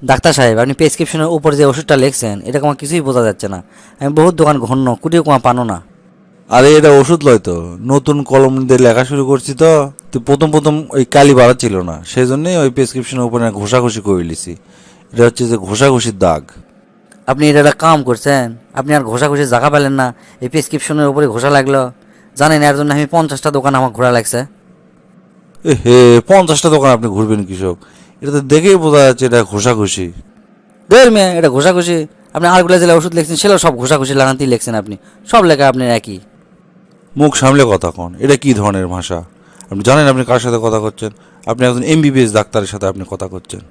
Doctor সাহেব, আপনি প্রেসক্রিপশনের উপর যে ওষুধটা লিখছেন এটা আমার কিছুই বোঝা যাচ্ছে না। আমি বহুত দোকান ঘন্য কুটিও কমা পানো না। আরে এটা ওষুধ লয় তো, নতুন কলম দিয়ে লেখা শুরু করছি তো। তো প্রথম প্রথম ওই কালি বাড়া ছিল না, সেই জন্যই ওই প্রেসক্রিপশনের উপরে ঘষাঘষি করে লিছি। এটা হচ্ছে যে ঘষাঘষির দাগ। আপনি এটা একটা কাম করছেন, আপনি আর ঘষাঘষি জায়গা পেলেন না, এই প্রেসক্রিপশনের উপরে ঘষা লাগলো। জানেন এর জন্য আমি 50টা দোকান আমার ঘোরা লাগছে। এ হে, 50টা দোকান আপনি ঘুরবেন কৃষক? এটা তো দেখেই বোঝা যাচ্ছে এটা ঘষাঘষি। দেড় মেয়ে এটা ঘষাঘষি? আপনি আরগুলা জেলা ওষুধ লিখছেন সেটাও সব ঘষাঘষি লাগাতেই লিখছেন আপনি, সব লেখা আপনার একই। মুখ সামলে কথা কন, এটা কি ধরনের ভাষা? আপনি জানেন আপনি কার সাথে কথা করছেন? আপনি একজন এমবিবিএস ডাক্তারের সাথে আপনি কথা করছেন।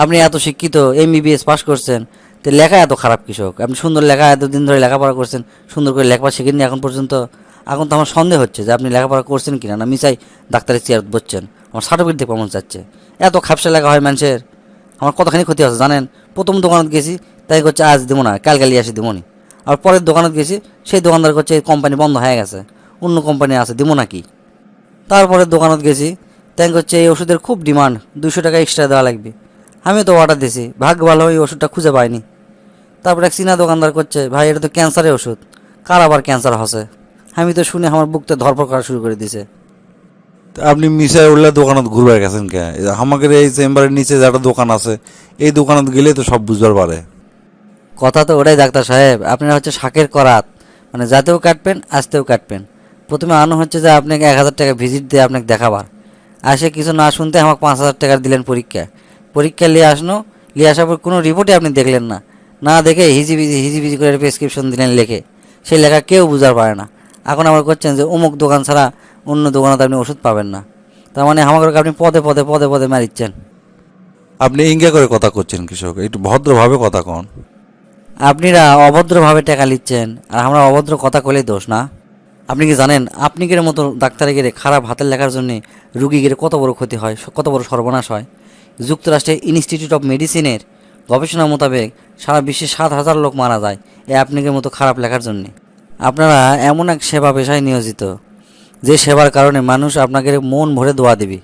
আপনি এত শিক্ষিত, এমবিবিএস পাস করছেন, তো লেখা এত খারাপ কৃষক? আপনি সুন্দর লেখা এতদিন ধরে লেখাপড়া করছেন, সুন্দর করে লেখাপড়া শিখেননি এখন পর্যন্ত। এখন তো আমার সন্দেহ হচ্ছে যে আপনি লেখাপড়া করছেন কিনা, না মিসাই ডাক্তারের চেয়ার বসছেন। আমার সার্টিফিকেট দেখে মন চাচ্ছে, এত খাপসা লেখা হয় মানুষের। আমার কতখানি ক্ষতি আছে জানেন? প্রথম দোকানত গেছি, তাই করছে আজ দেবো না, কাল কালি আসি দেবো নি। আর পরের দোকানত গেছি, সেই দোকানদার করছে এই কোম্পানি বন্ধ হয়ে গেছে, অন্য কোম্পানি আছে দেবো নাকি। তারপরে দোকানত গেছি, তাই করছে এই ওষুধের খুব ডিমান্ড, 200 টাকা এক্সট্রা দেওয়া লাগবে। আমি তো অর্ডার দিছি, ভাগ্য ভালো এই ওষুধটা খুঁজে পাইনি। তারপরে এক চীনা দোকানদার করছে ভাই এটা তো ক্যান্সারের ওষুধ। কার আবার ক্যান্সার হসে? আমি তো শুনে আমার বুকতে ধরপড় করা শুরু করে দিছে। তা আপনি মিসাই উল্লা দোকানত ঘুরবার গেছেন কে? আমাদের এই চেম্বারের নিচে যে একটা দোকান আছে, এই দোকানত গেলে তো সব বুঝবার পারে। কথা তো ওটাই ডাক্তার সাহেব, আপনারা হচ্ছে শাকের করাত, মানে যাতেও কাটবেন আসতেও কাটবেন। প্রথমে আনো হচ্ছে যে আপনাকে 1000 টাকা ভিজিট দিয়ে আপনাকে দেখাবার, আসে কিছু না শুনতে আমাকে 5000 টাকা দিলেন পরীক্ষা। পরীক্ষা নিয়ে আসনো, নিয়ে আসার পর কোনো রিপোর্টই আপনি দেখলেন না, না দেখে হিজিবিজি করে প্রেসক্রিপশন দিলেন লেখে। সেই লেখা কেউ বুঝার পারে না। এখন আবার করছেন যে অমুক দোকান ছাড়া অন্য দোকানে আপনি ওষুধ পাবেন না। তার মানে আমাকে আপনি পদে পদে পদে পদে মারিচ্ছেন। আপনি ইঙ্গা করে কথা করছেন কৃষক, একটু ভদ্রভাবে কথা কন। আপনিরা অভদ্রভাবে টাকা নিচ্ছেন, আর আমরা অভদ্র কথা কলেই দোষ না? আপনি কি জানেন আপনি গেলে মতো ডাক্তারে গেলে খারাপ হাতের লেখার জন্যে রুগী গেলে কত বড় ক্ষতি হয়, কত বড় সর্বনাশ হয়? যুক্তরাষ্ট্রের ইনস্টিটিউট অফ মেডিসিনের গবেষণা মোতাবেক সারা বিশ্বে 7,000 লোক মারা যায় এই আপনাদের মতো খারাপ লেখার জন্যে। আপনারা এমন এক সেবা পেশায় নিয়োজিত, যে সেবার কারণে মানুষ আপনাকে মন ভরে দোয়া দেবে।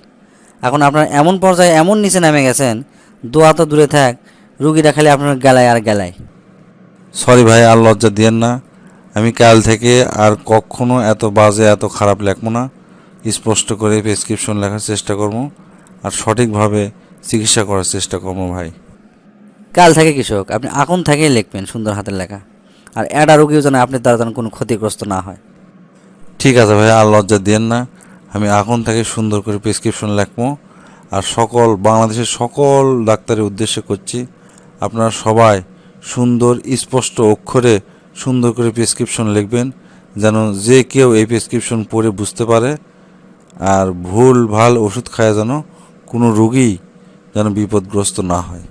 এখন আপনার এমন পর্যায়ে এমন নিচে নেমে গেছেন, দোয়া তো দূরে থাক, রুগীরা খালি আপনার গেলায় আর গেলায়। সরি ভাই, আর লজ্জা দিয়েন না। আমি কাল থেকে আর কখনো এত বাজে এত খারাপ লেখবো না। স্পষ্ট করে প্রেসক্রিপশন লেখার চেষ্টা করবো, আর সঠিকভাবে চিকিৎসা করার চেষ্টা করবো ভাই। কাল থেকে কৃষক আপনি এখন থেকেই লিখবেন সুন্দর হাতের লেখা, আর অ্যাডা রোগীও যেন আপনার দ্বারা যেন কোনো ক্ষতিগ্রস্ত না হয়। ঠিক আছে ভাই, আর লজ্জা দিয়েন না। আমি এখন থেকে সুন্দর করে প্রেসক্রিপশন লেখবো, আর বাংলাদেশের সকল ডাক্তারের উদ্দেশ্যে করছি, আপনারা সবাই সুন্দর স্পষ্ট অক্ষরে সুন্দর করে প্রেসক্রিপশন লিখবেন, যেন যে কেউ এই প্রেসক্রিপশন পড়ে বুঝতে পারে, আর ভুল ভাল ওষুধ খায় যেন কোনো রোগী যেন বিপদগ্রস্ত না হয়।